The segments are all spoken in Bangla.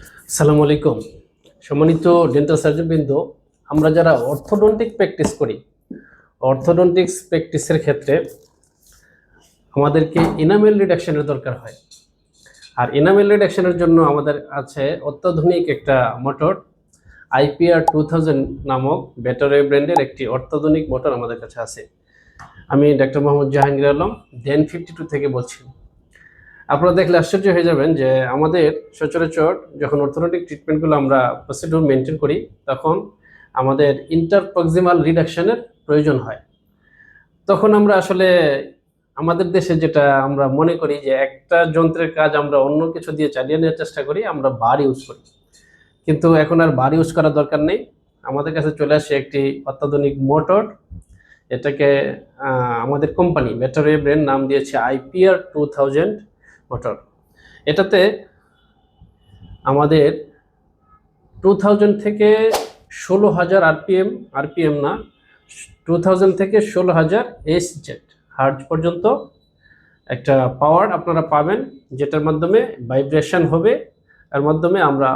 আসসালামু আলাইকুম। সম্মানিত ডেন্টাল সার্জনবৃন্দ, আমরা যারা অর্থোডন্টিক প্র্যাকটিস করি, অর্থোডন্টিক্স প্র্যাকটিসের ক্ষেত্রে আমাদেরকে এনামেল রিডাকশনের দরকার হয়। আর এনামেল রিডাকশনের জন্য আমাদের আছে অত্যাধুনিক একটা মোটর, IPR 2000 নামক ব্যাটারি ব্র্যান্ডের একটি অত্যাধুনিক মোটর আমাদের কাছে আছে। আমি ডাক্তার মোহাম্মদ জাহাঙ্গীর আলম, ডেন 52 থেকে বলছি। আপনারা দেখলে আশ্চর্য হয়ে যাবেন যে আমাদের সচরাচর যখন অর্থোডন্টিক ট্রিটমেন্টগুলো আমরা প্রসিডিউর মেনটেন করি, তখন আমাদের ইন্টারপ্রক্সিমাল রিডাকশনের প্রয়োজন হয়। তখন আমরা আসলে আমাদের দেশে যেটা আমরা মনে করি যে একটা যন্ত্রের কাজ আমরা অন্য কিছু দিয়ে চালিয়ে নেওয়ার চেষ্টা করি, আমরা বার ইউজ করি। কিন্তু এখন আর বার ইউজ করার দরকার নেই। আমাদের কাছে চলে আসে একটি অত্যাধুনিক মোটর। এটাকে আমাদের কোম্পানি ব্যাটারি ব্র্যান্ড নাম দিয়েছে IPR 2000 মোটর। এটাতে আমাদের 2000 থেকে 16,000 আরপিএম না, 2000 থেকে 16,000 SZ হার্জ পর্যন্ত একটা পাওয়ার আপনারা পাবেন, যেটার মাধ্যমে ভাইব্রেশন হবে। এর মাধ্যমে আমরা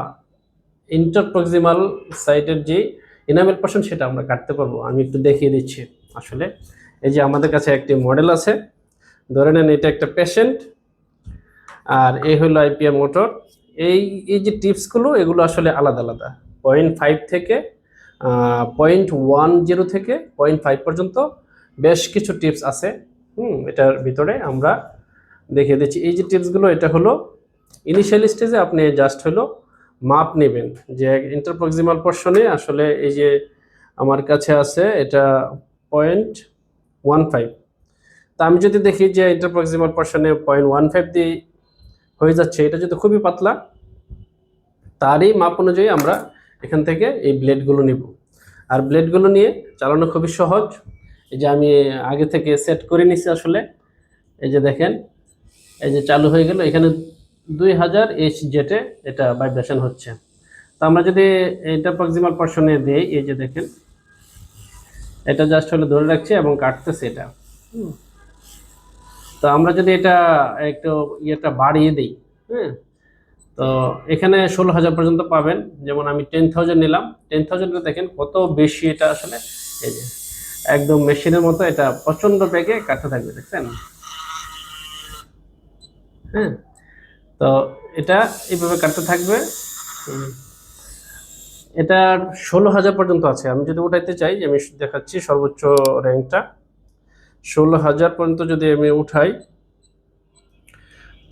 ইন্টারপ্রক্সিমাল সাইডের যে এনামেল পোর্শন সেটা আমরা কাটতে পারবো। আমি একটু দেখিয়ে দিচ্ছি। আসলে এই যে আমাদের কাছে একটি মডেল আছে, ধরে নেন এটা একটা পেশেন্ট, আর এই হলো IPR মোটর। এই এই যে টিপসগুলো, এগুলো আসলে আলাদা আলাদা। 0.5 থেকে 0.10 থেকে 0.5 পর্যন্ত বেশ কিছু টিপস আছে। এটার ভিতরে আমরা দেখিয়ে দিচ্ছি। এই যে টিপসগুলো, এটা হলো ইনিশিয়াল স্টেজে আপনি জাস্ট হলো মাপ নেবেন যে ইন্টারপ্রক্সিমাল পোর্শনে আসলে এই যে আমার কাছে আছে এটা 0.15। তা আমি যদি দেখি যে ইন্টারপ্রক্সিমাল পোর্শনে 0.15 দিয়ে হয়ে যাচ্ছে, এটা যদি খুবই পাতলা, তারই মাপ অনুযায়ী আমরা এখান থেকে এই ব্লেডগুলো নিব। আর ব্লেডগুলো নিয়ে চালানো খুবই সহজ। এই যে আমি আগে থেকে সেট করে নিছি আসলে। এই যে দেখেন, এই যে চালু হয়ে গেল, এখানে 2000 SZ এটা ভাইব্রেশন হচ্ছে। তো আমরা যদি এটা প্রক্সিমাল পোর্শনে দেই, এই যে দেখেন এটা জাস্ট হলে ধরে রাখছি এবং কাটতেছে এটা। তো আমরা যদি এটা একটু ইয়েটা বাড়িয়ে দিই, তো এখানে 16,000 পর্যন্ত পাবেন। যেমন আমি 10,000 নিলাম, 10,000 দেখেন কত বেশি এটা আসলে। এই যে একদম মেশিনের মতো এটা প্রচন্ড বেগে কাটতে থাকবে, দেখছেন? তো এটা এইভাবে কাটতে থাকবে। এটা 16,000 পর্যন্ত আছে। আমি যদি উঠাইতে চাই, আমি দেখাচ্ছি সর্বোচ্চ র্যাঙ্কটা 16,000 পর্যন্ত যদি আমি উঠাই,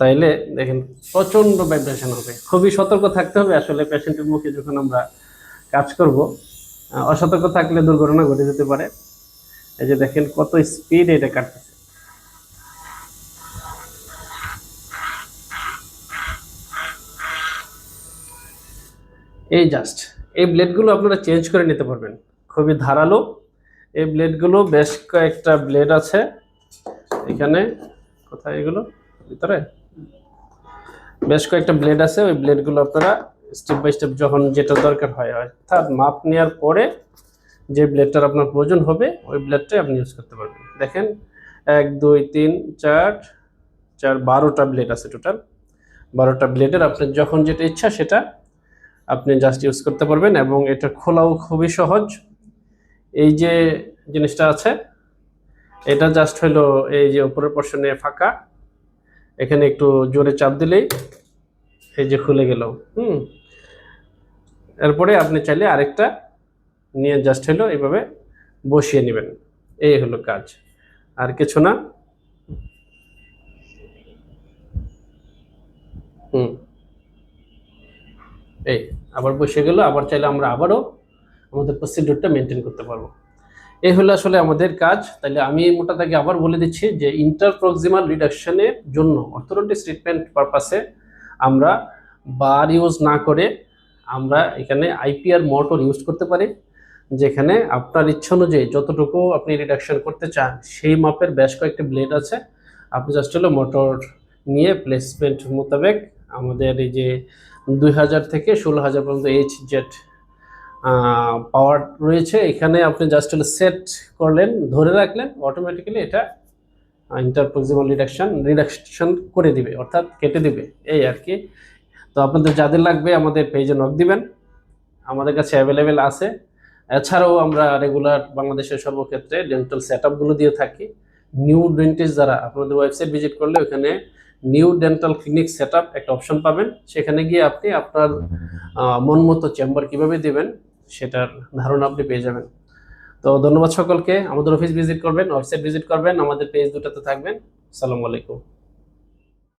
তাইলে দেখেন প্রচন্ড ভাইব্রেশন হবে। খুবই সতর্ক থাকতে হবে আসলে পেশেন্টের মুখে যখন আমরা কাজ করব। অসতর্ক থাকলে দুর্ঘটনা ঘটে যেতে পারে। এই যে দেখেন কত স্পিড এটা কাটতেছে। এই জাস্ট এই ব্লেডগুলো আপনারা চেঞ্জ করে নিতে পারবেন, খুবই ধারালো এই ব্লেডগুলো। বেশ কয়েকটা ব্লেড আছে এখানে। কোথায় এগুলো? ভিতরে বেশ কয়েকটা ব্লেড আছে। ওই ব্লেডগুলো আপনারা স্টেপ বাই স্টেপ যখন যেটা দরকার হয়, অর্থাৎ মাপ নেওয়ার পরে যে ব্লেডটার আপনার প্রয়োজন হবে, ওই ব্লেডটাই আপনি ইউজ করতে পারবেন। দেখেন 1 2 3 4 4 12টা ব্লেড আছে টোটাল। 12টা ব্লেডের আপনি যখন যেটা ইচ্ছা সেটা আপনি জাস্ট ইউজ করতে পারবেন, এবং এটা খোলাও খুবই সহজ। এই যে জিনিসটা আছে, এটা জাস্ট হলো এই যে উপরের পোর্শনে ফাঁকা, এখানে একটু জোরে চাপ দিলেই এই যে খুলে গেল। এরপরে আপনি চাইলে আরেকটা নিয়ে জাস্ট হলো এইভাবে বসিয়ে নেবেন। এই হলো কাজ, আর কিছু না। এই আবার বসে গেল। আবার চাইলে আমরা আবারও আমাদের প্রসিডিউরটা মেনটেন করতে পারবো। এই হলো আসলে আমাদের কাজ। তাহলে আমি মোটা দাগে আবার বলে দিচ্ছি যে ইন্টারপ্রক্সিমাল রিডাকশনের জন্য অর্থোডন্টিক্স ট্রিটমেন্ট পারপাসে আমরা বার ইউজ না করে আমরা এখানে IPR মোটর ইউজ করতে পারি, যেখানে আপনার ইচ্ছা অনুযায়ী যতটুকু আপনি রিডাকশন করতে চান সেই মাপের বেশ কয়েকটি ব্লেড আছে। আপনি জাস্ট হলো মোটর নিয়ে প্লেসমেন্ট মোতাবেক আমাদের এই যে 2000 থেকে 16,000 পর্যন্ত HZ পাওয়ার রয়েছে, এখানে আপনি জাস্ট হলো সেট করলেন, ধরে রাখলেন, অটোমেটিক্যালি এটা ইন্টারপ্রক্সিমাল রিডাকশন করে দিবে, অর্থাৎ কেটে দিবে, এই আর কি। তো আপনাদের যাদের লাগবে আমাদের পেজে নক দিবেন, আমাদের কাছে অ্যাভেলেবেল আছে। এছাড়াও আমরা রেগুলার বাংলাদেশের সর্বক্ষেত্রে ডেন্টাল সেট আপগুলো দিয়ে থাকি। নিউ ডেন্টিস্ট যারা আপনাদের ওয়েবসাইট ভিজিট করলে ওখানে new dental clinic set up একটা অপশন পাবেন, সেখানে গিয়ে আপনি আপনার মন মতো চেম্বার কীভাবে দেবেন সেটার ধারণা আপনি পেয়ে যাবেন। তো ধন্যবাদ সকলকে। আমাদের অফিস ভিজিট করবেন, ওয়েবসাইট ভিজিট করবেন, আমাদের পেজ দুটাতে থাকবেন। আসসালামু আলাইকুম।